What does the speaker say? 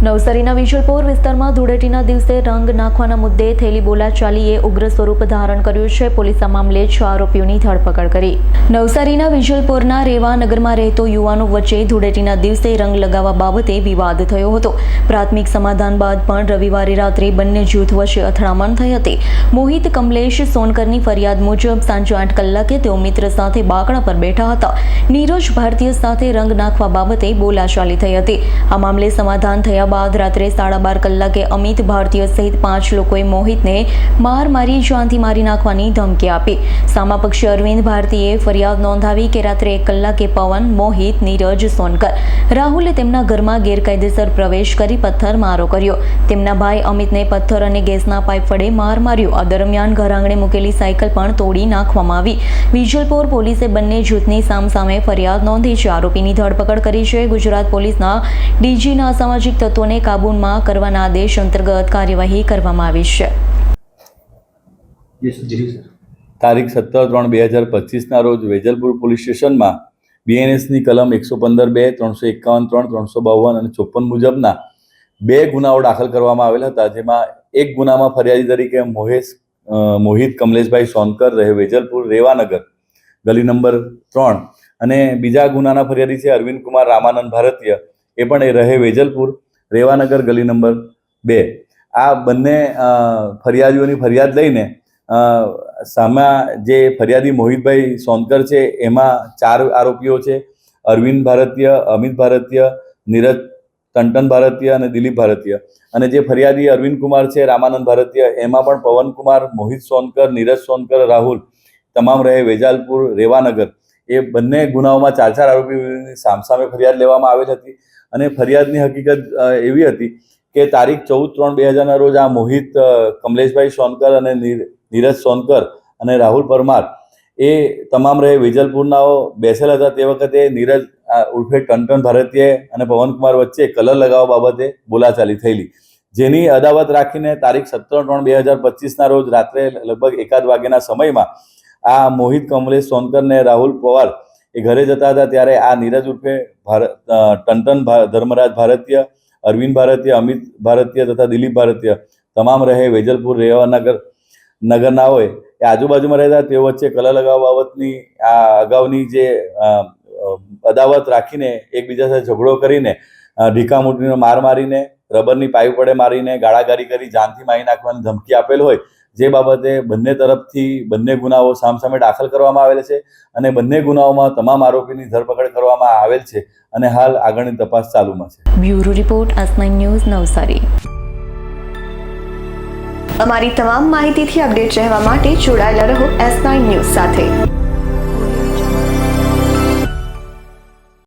નવસારીના વિજલપોર વિસ્તારમાં ધૂળેટીના દિવસે રંગ નાખવાના મુદ્દે થયેલી બોલાચાલીએ ઉગ્ર સ્વરૂપ ધારણ કર્યું છે। પોલીસે આ મામલે 6 આરોપીઓની ધરપકડ કરી। નવસારીના વિજલપોરના રેવાનગરમાં રહેતો યુવાનો વચ્ચે ધૂળેટીના દિવસે રંગ લગાવવા બાબતે વિવાદ થયો હતો। પ્રાથમિક સમાધાન બાદ પણ રવિવારે રાત્રે બંને જૂથ વચ્ચે અથડામણ થઈ હતી। મોહિત કમલેશ સોનકરની ફરિયાદ મુજબ સાંજે 8 કલાકે તેઓ મિત્ર સાથે બાકડા પર બેઠા હતા। નીરજ ભારતીય સાથે રંગ નાખવા બાબતે બોલાચાલી થઈ હતી। આ મામલે સમાધાન થયા बाद रात्रे 12:30 कलाके अमित भारतीय सहित 5 लोकोए मोहितने मार मारी जानथी मारी नाखवानी धमकी आपी। सामा पक्षी अरविंद भारतीये फरियाद नोंधावी के रात्रे 1 कलाके पवन, मोहित, नीरज सोनकर, राहुले तेमना घरमां गैरकायदेसर प्रवेश करी पत्थरमारो कर्यो। तेमना भाई अमितने पत्थर अने गैसना पाइप वडे मार मार्यो। आ दरमियान घर आंगणे मूकेली साइकल पण तोड़ी नाखवामां आवी। विजलपोर पोलीसे बंने जूथनी सामसामे फरियाद नोंधी छे। आरोपीनी धरपकड करी छे। गुजरात पोलीसना डीजीना असामाजिक तत्वोने काबूमां करवाना आदेश अंतर्गत कार्यवाही करवामां आवी छे। तारीख 17/3/2025 रोज वेजलपुर पोलीस स्टेशन में BNS ની કલમ 115(2), 351(3), 352 અને 54 મુજબના 2 ગુનાઓ દાખલ કરવામાં આવેલા હતા। જેમાં એક ગુનામાં ફરિયાદી તરીકે મોહિત કમલેશભાઈ સોનકર રહે વેજલપુર રેવાનગર ગલી નંબર 3 અને બીજા ગુનાના ફરિયાદી છે અરવિંદ કુમાર રામાનંદ ભારતીય, એ પણ રહે વેજલપુર રેવાનગર ગલી નંબર 2। આ બંને ફરિયાદીઓની ફરિયાદ લઈને સામે જે ફરિયાદી મોહિતભાઈ સોનકર છે એમાં 4 આરોપીઓ છે, અરવિંદ ભારતીય, અમિત ભારતીય, નીરજ ટંટન ભારતીય અને દિલીપ ભારતીય। અને જે ફરિયાદી અરવિંદ કુમાર છે રામાનંદ ભારતીય, એમાં પણ પવન કુમાર, મોહિત સોનકર, નીરજ સોનકર, રાહુલ તમામ રહે વેજલપુર રેવાનગર। એ બંને ગુનાઓમાં 4 આરોપીઓની સામસામે ફરિયાદ લેવામાં આવેલ હતી। અને ફરિયાદની હકીકત એવી હતી કે તારીખ 14/3/2000 રોજ આ મોહિત કમલેશભાઈ સોનકર અને નીરજ સોનકર અને રાહુલ પરમાર એ તમામ રહે વેજલપુરનાઓ બેસેલા હતા। તે વખતે નીરજ ઉર્ફે ટંટન ભારતીય અને પવનકુમાર વચ્ચે કલર લગાવવા બાબતે બોલાચાલી થયેલી, જેની અદાવત રાખીને તારીખ 17/3/2025 રોજ રાત્રે લગભગ 1 વાગ્યાના સમયમાં આ મોહિત કમલેશ સોનકર ને રાહુલ પવાર એ ઘરે જતા હતા ત્યારે આ નીરજ ઉર્ફે ટંટન ધર્મરાજ ભારતીય, અરવિંદ ભારતીય, અમિત ભારતીય તથા દિલીપ ભારતીય તમામ રહે વેજલપુર રેવાનગર નગરના હોય એ આજુબાજુમાં રહેતા તેઓ વચ્ચે કલર લગાવવા બાબતની આ અગાઉની જે અદાવત રાખીને એકબીજા સાથે ઝઘડો કરીને ઢીકામૂટીનો માર મારીને રબરની પાઇપ વડે મારીને ગાળાગારી કરી જાનથી મારી નાખવાની ધમકી આપેલ હોય, જે બાબતે બંને તરફથી બંને ગુનાઓ સામસામે દાખલ કરવામાં આવેલ છે અને બંને ગુનાઓમાં તમામ આરોપીની ધરપકડ કરવામાં આવેલ છે અને હાલ આગળની તપાસ ચાલુમાં છે। Bureau report S9 news Navsari. અમારી તમામ માહિતીથી અપડેટ રહેવા માટે જોડાયેલા રહો S9 ન્યૂઝ સાથે।